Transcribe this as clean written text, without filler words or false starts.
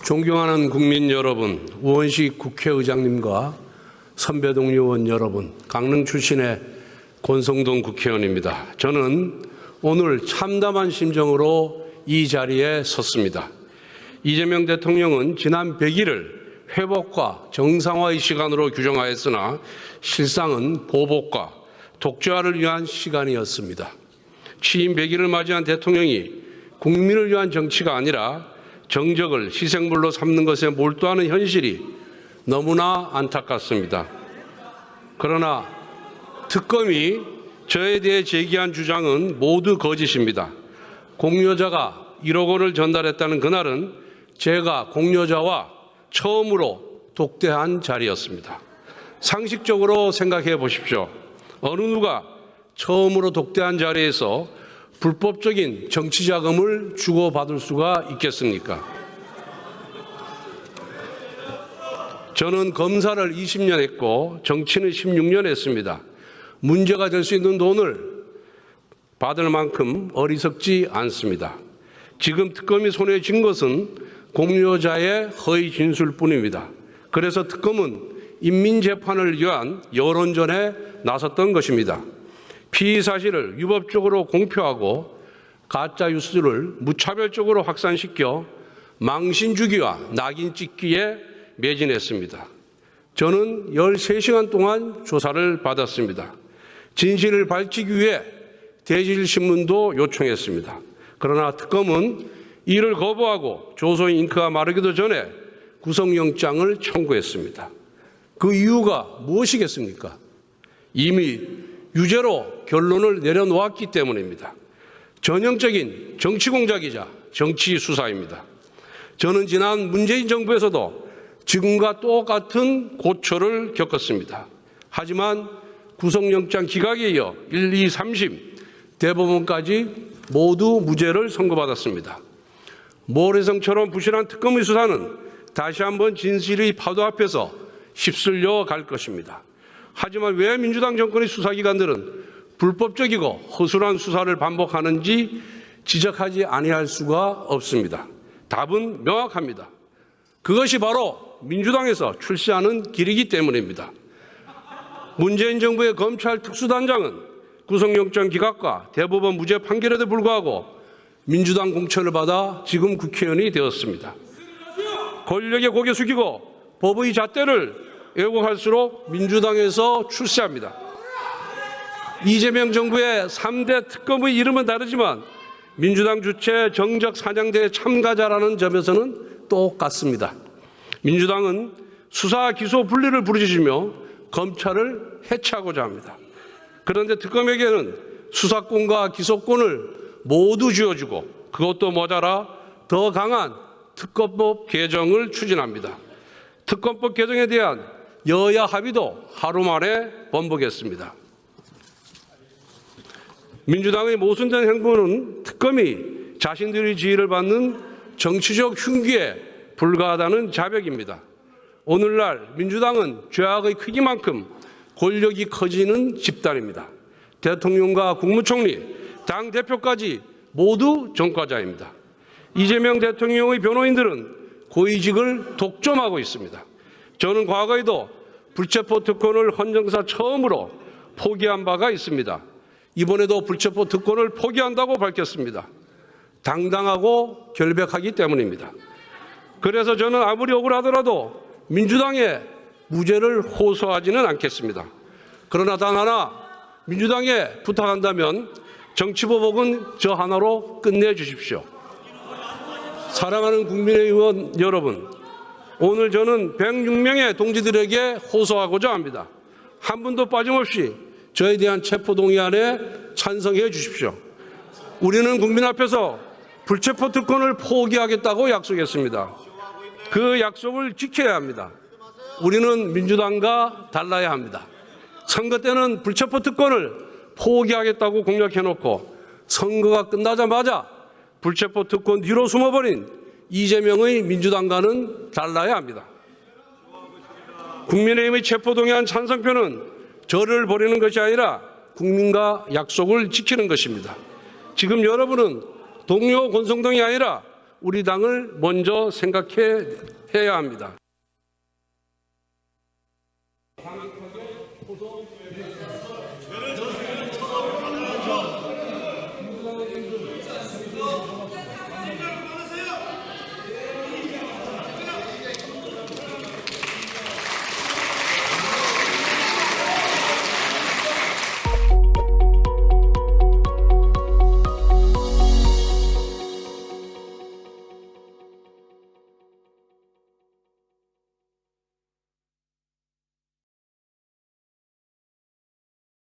존경하는 국민 여러분, 우원식 국회의장님과 선배 동료 의원 여러분, 강릉 출신의 권성동 국회의원입니다. 저는 오늘 참담한 심정으로 이 자리에 섰습니다. 이재명 대통령은 지난 100일을 회복과 정상화의 시간으로 규정하였으나 실상은 보복과 독재화를 위한 시간이었습니다. 취임 100일을 맞이한 대통령이 국민을 위한 정치가 아니라 정적을 희생물로 삼는 것에 몰두하는 현실이 너무나 안타깝습니다. 그러나 특검이 저에 대해 제기한 주장은 모두 거짓입니다. 공여자가 1억 원을 전달했다는 그날은 제가 공여자와 처음으로 독대한 자리였습니다. 상식적으로 생각해 보십시오. 어느 누가 처음으로 독대한 자리에서 불법적인 정치자금을 주고받을 수가 있겠습니까? 저는 검사를 20년 했고 정치는 16년 했습니다. 문제가 될 수 있는 돈을 받을 만큼 어리석지 않습니다. 지금 특검이 손에 쥔 것은 공여자의 허위 진술뿐입니다. 그래서 특검은 인민재판을 위한 여론전에 나섰던 것입니다. 피의 사실을 위법적으로 공표하고 가짜 뉴스를 무차별적으로 확산시켜 망신 주기와 낙인 찍기에 매진했습니다. 저는 13시간 동안 조사를 받았습니다. 진실을 밝히기 위해 대질신문도 요청했습니다. 그러나 특검은 이를 거부하고 조서의 잉크가 마르기도 전에 구속영장을 청구했습니다. 그 이유가 무엇이겠습니까? 이미 유죄로 결론을 내려놓았기 때문입니다. 전형적인 정치 공작이자 정치 수사입니다. 저는 지난 문재인 정부에서도 지금과 똑같은 고초를 겪었습니다. 하지만 구속영장 기각에 이어 1, 2, 3심 대법원까지 모두 무죄를 선고받았습니다. 모래성처럼 부실한 특검의 수사는 다시 한번 진실의 파도 앞에서 휩쓸려 갈 것입니다. 하지만 왜 민주당 정권의 수사기관들은 불법적이고 허술한 수사를 반복하는지 지적하지 아니할 수가 없습니다. 답은 명확합니다. 그것이 바로 민주당에서 출시하는 길이기 때문입니다. 문재인 정부의 검찰 특수단장은 구속영장 기각과 대법원 무죄 판결에도 불구하고 민주당 공천을 받아 지금 국회의원이 되었습니다. 권력에 고개 숙이고 법의 잣대를 왜곡할수록 민주당에서 출세합니다. 이재명 정부의 3대 특검의 이름은 다르지만 민주당 주최 정적 사냥대회 참가자라는 점에서는 똑같습니다. 민주당은 수사 기소 분리를 부르짖으며 검찰을 해체하고자 합니다. 그런데 특검에게는 수사권과 기소권을 모두 쥐어주고 그것도 모자라 더 강한 특검법 개정을 추진합니다. 특검법 개정에 대한 여야 합의도 하루 만에 번복했습니다. 민주당의 모순된 행보는 특검이 자신들의 지위를 받는 정치적 흉기에 불과하다는 자백입니다. 오늘날 민주당은 죄악의 크기만큼 권력이 커지는 집단입니다. 대통령과 국무총리, 당대표까지 모두 전과자입니다. 이재명 대통령의 변호인들은 고위직을 독점하고 있습니다. 저는 과거에도 불체포 특권을 헌정사 처음으로 포기한 바가 있습니다. 이번에도 불체포 특권을 포기한다고 밝혔습니다. 당당하고 결백하기 때문입니다. 그래서 저는 아무리 억울하더라도 민주당의 무죄를 호소하지는 않겠습니다. 그러나 단 하나 민주당에 부탁한다면 정치보복은 저 하나로 끝내주십시오. 사랑하는 국민의 의원 여러분, 오늘 저는 106명의 동지들에게 호소하고자 합니다. 한 분도 빠짐없이 저에 대한 체포동의안에 찬성해 주십시오. 우리는 국민 앞에서 불체포 특권을 포기하겠다고 약속했습니다. 그 약속을 지켜야 합니다. 우리는 민주당과 달라야 합니다. 선거 때는 불체포 특권을 포기하겠다고 공약해놓고 선거가 끝나자마자 불체포 특권 뒤로 숨어버린 이재명의 민주당과는 달라야 합니다. 국민의힘의 체포동의안 찬성표는 저를 버리는 것이 아니라 국민과 약속을 지키는 것입니다. 지금 여러분은 동료 권성동이 아니라 우리 당을 먼저 생각해야 합니다.